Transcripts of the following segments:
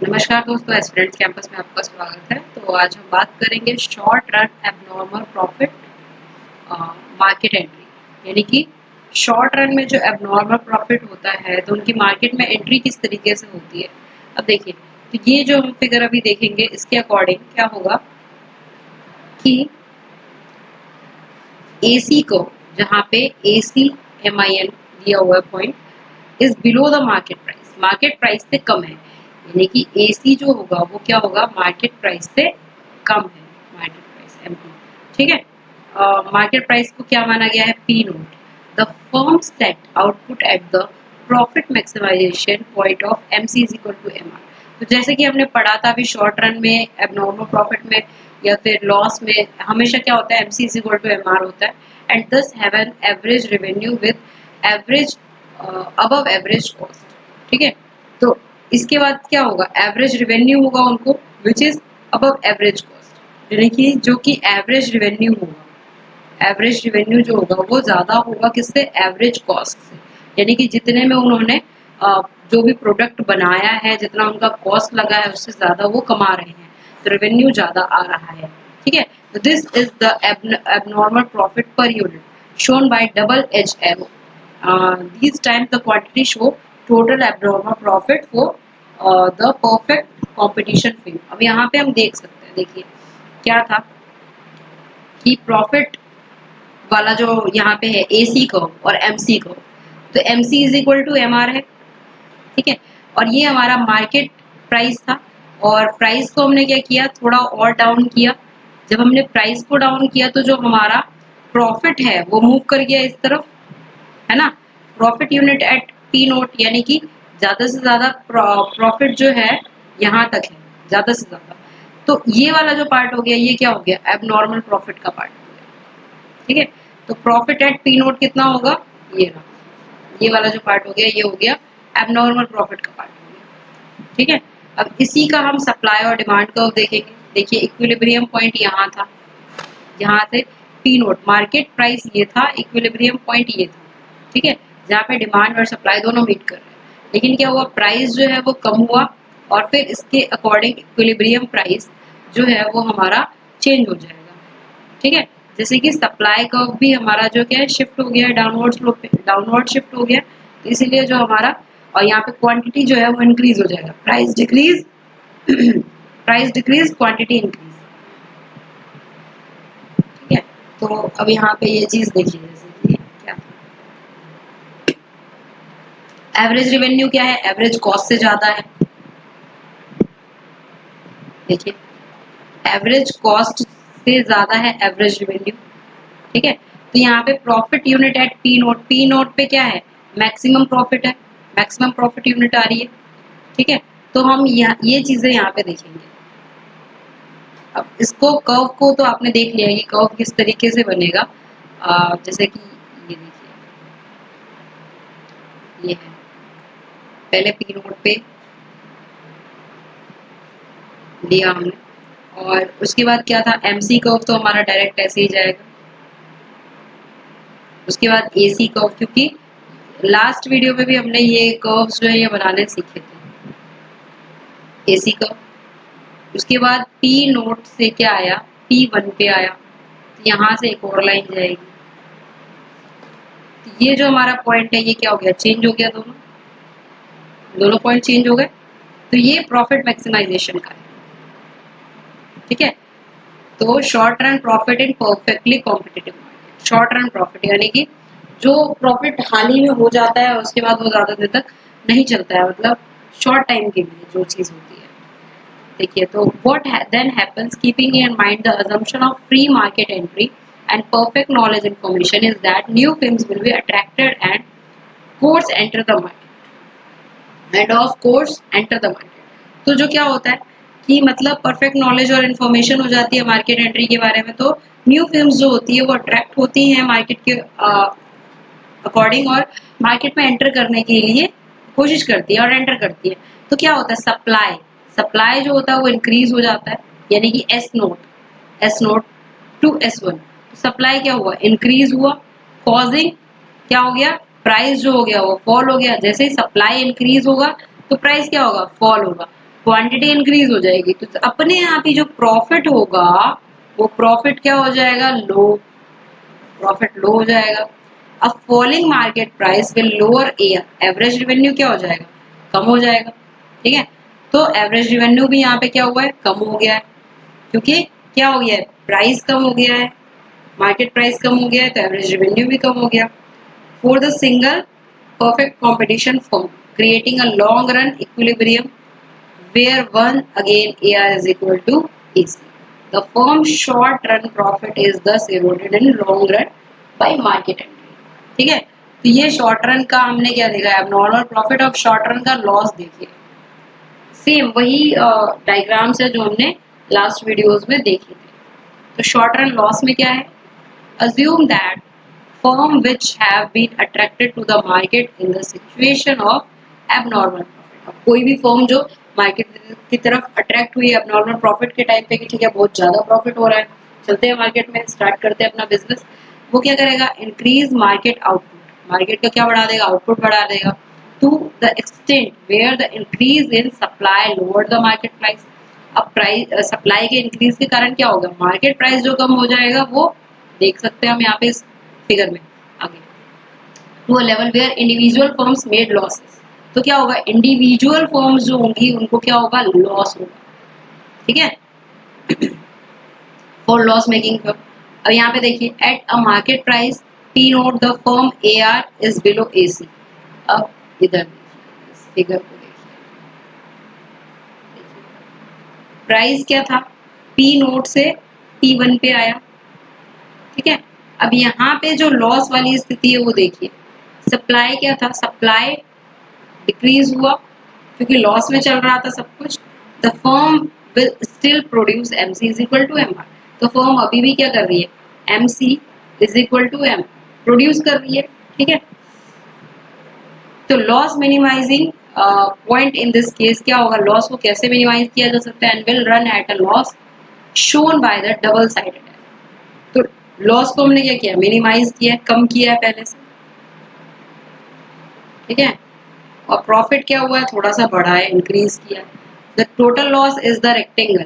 नमस्कार दोस्तों, aspirants campus में आपका स्वागत है। तो आज हम बात करेंगे short run abnormal profit market entry, यानी कि शॉर्ट रन में जो एबनॉर्मल प्रॉफिट होता है तो उनकी मार्केट में एंट्री किस तरीके से होती है। अब देखिए, तो ये जो हम फिगर अभी देखेंगे इसके अकॉर्डिंग क्या होगा कि AC को, जहाँ पे ACMIN दिया हुआ है point, is below the market price से कम है, यानी कि AC जो होगा वो क्या होगा, मार्केट प्राइस से कम है, मार्केट प्राइस MP। ठीक है, मार्केट प्राइस को क्या माना गया है, P naught. The firm set output at the profit maximization point of MC is equal to MR। तो जैसे कि हमने पढ़ा था अभी शॉर्ट रन में, एबनॉर्मल प्रॉफिट में या फिर लॉस में हमेशा क्या होता है, MC is equal to MR होता है, and thus have an average revenue with average above average cost. ठीक है, तो इसके बाद क्या होगा, एवरेज रेवेन्यू होगा उनको which is above average cost, यानी कि जो कि एवरेज रेवेन्यू होगा, एवरेज रेवेन्यू जो होगा वो ज्यादा होगा किससे, एवरेज कॉस्ट से, यानी कि जितने में उन्होंने जो भी प्रोडक्ट बनाया है, जितना उनका कॉस्ट लगा है उससे ज्यादा वो कमा रहे हैं, तो रेवेन्यू ज्यादा आ रहा है। ठीक है, तो this is the abnormal profit पर unit shown by double edge arrow. These times the quantity show total abnormal profit for the perfect competition field। अब यहाँ पे हम देख सकते हैं, देखिए क्या था कि प्रॉफिट वाला जो यहाँ पे है AC कर्व और MC कर्व, तो MC is equal to MR है। ठीक है, और ये हमारा मार्केट प्राइस था, और प्राइस को हमने क्या किया, थोड़ा और डाउन किया। जब हमने प्राइस को डाउन किया तो जो हमारा प्रॉफिट है वो मूव कर गया इस तरफ, है ना। Profit unit at P naught, यानी कि ज्यादा से ज्यादा प्रॉफिट जो है यहाँ तक है, ज्यादा से ज्यादा। तो ये वाला जो पार्ट हो गया, ये क्या हो गया, एबनॉर्मल प्रॉफिट का पार्ट हो गया। ठीक है, तो प्रॉफिट एट P नोट कितना होगा, ये रहा, ये वाला जो पार्ट हो गया ये हो गया एबनॉर्मल प्रॉफिट का पार्ट हो गया। ठीक है, अब इसी का हम सप्लाई और डिमांड कर्व देखेंगे। देखिए इक्विलिब्रियम पॉइंट यहाँ था, यहाँ से P नोट मार्केट प्राइस ये था, इक्विलिब्रियम पॉइंट ये था। ठीक है, जहाँ पे डिमांड और सप्लाई दोनों मीट कर रहे हैं, लेकिन क्या हुआ, प्राइस जो है वो कम हुआ, और फिर इसके अकॉर्डिंग इक्विलिब्रियम प्राइस जो है वो हमारा चेंज हो जाएगा। ठीक है, जैसे कि सप्लाई कर्व भी हमारा जो क्या है, शिफ्ट हो गया है डाउनवर्ड स्लोप पे, डाउनवर्ड शिफ्ट हो गया, तो इसीलिए जो हमारा, और यहाँ पे क्वांटिटी जो है वो इंक्रीज हो जाएगा, price decrease price decrease quantity increase. ठीक है, तो अब यहाँ पे ये चीज देखिए, जैसे कि क्या, एवरेज रेवेन्यू क्या है, एवरेज कॉस्ट से ज्यादा है। देखिए एवरेज कॉस्ट से ज्यादा है एवरेज रेवेन्यू। ठीक है, तो यहाँ पे profit unit at P naught पे क्या है, मैक्सिमम प्रॉफिट है, मैक्सिमम प्रॉफिट यूनिट आ रही है। ठीक है, तो हम ये चीजें यहाँ पे देखेंगे। अब इसको कर्व को तो आपने देख लिया, ये कर्व किस तरीके से बनेगा। जैसे कि ये देखिए, ये है पहले P नोट पे लिया हमने, और उसके बाद क्या था, MC कर्व तो हमारा डायरेक्ट ऐसे ही जाएगा। उसके बाद AC कर्व, क्योंकि लास्ट वीडियो में भी हमने ये कर्व्स जो है ये बनाने सीखे थे, AC कर्व। उसके बाद P नोट से क्या आया, P1 पे आया, तो यहाँ से एक और लाइन जाएगी। तो ये जो हमारा पॉइंट है ये क्या हो गया, चेंज हो गया, दोनों दोनों पॉइंट चेंज हो गए। तो ये प्रॉफिट मैक्सिमाइजेशन का है। ठीक है, तो short run profit in perfectly competitive market, short run profit यानी कि जो प्रॉफिट हाल ही में हो जाता है उसके बाद वो ज्यादा देर तक नहीं चलता है, मतलब शॉर्ट टाइम के लिए जो चीज होती है। देखिए, तो what then happens keeping in mind the assumption of free market entry and perfect knowledge information is that new films will be attracted and course enter the market and of course enter the market। तो जो क्या होता है कि मतलब perfect knowledge और information हो जाती है मार्केट एंट्री के बारे में, तो न्यू फिल्म्स जो होती है वो अट्रैक्ट होती हैं मार्केट के अकॉर्डिंग, और मार्केट में एंटर करने के लिए कोशिश करती है और एंटर करती है। तो क्या होता है, सप्लाई सप्लाई जो होता है वो इंक्रीज हो जाता है, यानी कि S naught to S1, supply क्या हुआ, इंक्रीज हुआ, कॉजिंग क्या हो गया, प्राइस जो हो गया वो फॉल हो गया। जैसे ही सप्लाई इंक्रीज होगा तो प्राइस क्या होगा, फॉल होगा। क्वांटिटी इंक्रीज हो जाएगी तो अपने आप ही जो प्रॉफिट होगा वो प्रॉफिट क्या हो जाएगा, लो, प्रॉफिट लो हो जाएगा। अब falling market price will lower average revenue क्या हो जाएगा, कम हो जाएगा। ठीक है, तो एवरेज रेवेन्यू भी यहाँ पे क्या हुआ है, कम हो गया है, क्योंकि क्या हो गया है, प्राइस कम हो गया है, मार्केट प्राइस कम हो गया है तो एवरेज रेवेन्यू भी कम हो गया। For the single perfect competition form creating a long run equilibrium where one again AR is equal to AC. The firm's short run profit is thus eroded in long run by market entry. ठीक है, तो ये short run का हमने क्या देखा है, normal profit of short run का लॉस देखिए, सेम वही डायग्राम्स है जो हमने लास्ट वीडियोस में देखे थे। तो शॉर्ट रन लॉस में क्या है, assume that firm which have been attracted to the market in the situation of abnormal profit। अब कोई भी फर्म जो मार्केट की तरफ अट्रैक्ट हुई है abnormal प्रॉफिट के टाइम पे कि ठीक है बहुत ज्यादा प्रॉफिट हो रहा है, चलते हैं मार्केट में, स्टार्ट करते हैं अपना बिजनेस, वो क्या करेगा, इंक्रीज मार्केट आउटपुट, मार्केट का क्या बढ़ा देगा, आउटपुट बढ़ा देगा, to the extent where the increase in supply lower the market price. अब प्राइस सप्लाई के इंक्रीज के कारण क्या होगा, मार्केट प्राइस जो कम हो जाएगा वो देख सकते हैं हम यहाँ पे इस फिगर में आगे, to a level where individual firms made losses. तो क्या होगा, इंडिविजुअल फर्म्स जो होंगी उनको क्या होगा, लॉस होगा। ठीक है, फॉर लॉस मेकिंग फर्म। अब यहाँ पे देखिए at a market price P note the firm A R is below A C. अब इधर देखिए इस फिगर को देखिए, प्राइस क्या था, पी नोट से पी वन पे आया। ठीक है, अब यहाँ पे जो लॉस वाली स्थिति है वो देखिए, सप्लाई क्या था, सप्लाई डिक्रीज हुआ क्योंकि लॉस में चल रहा था सब कुछ। The firm will still produce M C is equal to M R. तो फर्म अभी भी क्या कर रही है, M C is equal to M produce कर रही है। ठीक है, तो loss minimizing point in this case क्या होगा, लॉस को कैसे मिनिमाइज किया जा सकता है, and will run at a loss shown by the double sided. तो लॉस को हमने क्या किया, मिनिमाइज किया, कम किया है पहले से। ठीक है, और प्रॉफिट क्या हुआ है, थोड़ा सा बढ़ा है, इंक्रीज किया। The total loss is the rectangle.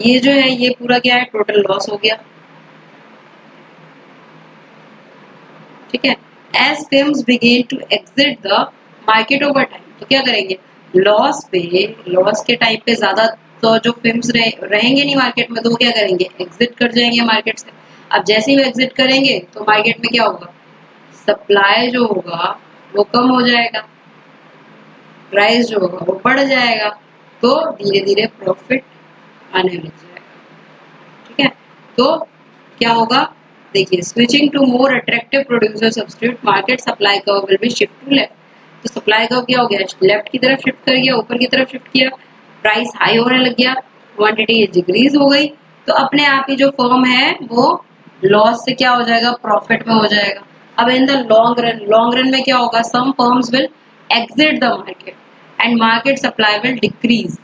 ये जो है ये पूरा क्या है, टोटल लॉस हो गया। ठीक है, as firms begin to exit the market over time, तो क्या करेंगे, लॉस पे, लॉस के टाइम पे ज्यादा तो जो फिल्म्स रहेंगे नहीं मार्केट में, तो वो क्या करेंगे, एग्जिट कर जाएंगे मार्केट से। अब जैसे ही वो एग्जिट करेंगे तो मार्केट में क्या होगा, सप्लाई जो होगा वो कम हो जाएगा, प्राइस जो होगा वो बढ़ जाएगा, तो धीरे धीरे प्रॉफिट आने लग जाएगा। ठीक है, तो क्या होगा, देखिए switching to more attractive producer substitute market supply curve will be shift to left. तो सप्लाई कर्व क्या हो गया, लेफ्ट की तरफ शिफ्ट कर गया, ऊपर की तरफ शिफ्ट किया, प्राइस हाई होने लग गया, क्वांटिटी डिक्रीज हो गई, तो अपने आप ही जो फर्म है वो लॉस से क्या हो जाएगा, प्रॉफिट में हो जाएगा। अब in the long run, long run में क्या होगा, some firms will exit the market and market supply will decrease.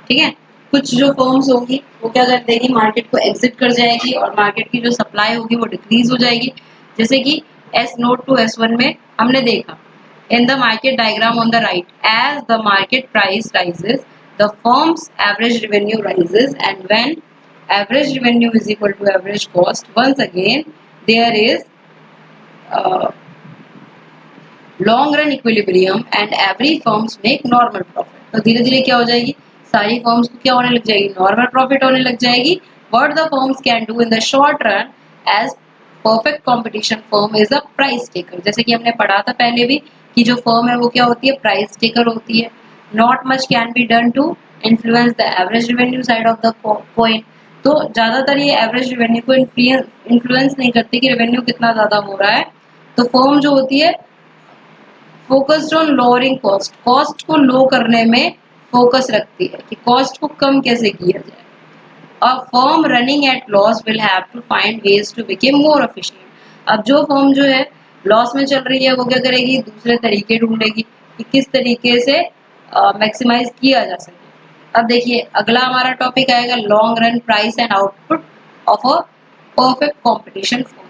ठीक है, कुछ जो फर्म्स होंगी वो क्या कर देगी, मार्केट को एग्जिट कर जाएगी और मार्केट की जो सप्लाई होगी वो डिक्रीज हो जाएगी। जैसे कि S naught to S one में हमने देखा, in the market diagram on the right, as the market price rises the firms average revenue rises and when average revenue is equal to average cost, once again there is long run equilibrium and every firms make normal profit. तो धीरे धीरे क्या हो जाएगी, सारी firms को क्या होने लग जाएगी, नॉर्मल प्रॉफिट होने लग जाएगी। What the firms can do in the short run as perfect competition firm is a price taker. जैसे कि हमने पढ़ा था पहले भी कि जो फर्म है वो क्या होती है, प्राइस टेकर होती है। Not much can be done to influence the average revenue side of the coin. तो ज्यादातर ये एवरेज रेवेन्यू को इन्फ्लुएंस नहीं करती कि रेवेन्यू कितना ज्यादा हो रहा है। तो फर्म जो होती है focused on lowering cost, cost को लो करने में फोकस रखती है कि कॉस्ट को कम कैसे किया जाए। A firm running at loss will have to find ways to become more efficient. अब जो फर्म जो है लॉस में चल रही है वो क्या करेगी, दूसरे तरीके ढूंढेगी कि किस तरीके से मैक्सिमाइज किया जा सके। अब देखिए अगला हमारा टॉपिक आएगा long run price and output of a perfect competition firm.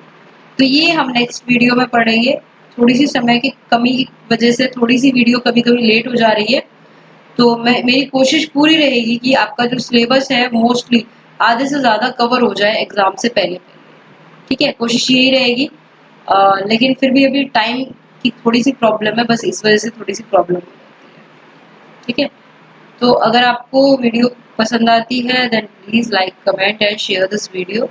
तो ये हम नेक्स्ट वीडियो में पढ़ेंगे। थोड़ी सी समय की कमी की वजह से थोड़ी सी वीडियो कभी कभी लेट हो जा रही है, तो मेरी कोशिश पूरी रहेगी कि आपका जो सिलेबस है मोस्टली आधे से ज़्यादा कवर हो जाए एग्ज़ाम से पहले पहले। ठीक है, कोशिश यही रहेगी। लेकिन फिर भी अभी टाइम की थोड़ी-सी प्रॉब्लम है, बस इस वज़ह से थोड़ी-सी प्रॉब्लम हो जाती है। ठीक है? तो अगर आपको वीडियो पसंद आती है then please like, comment and share this video.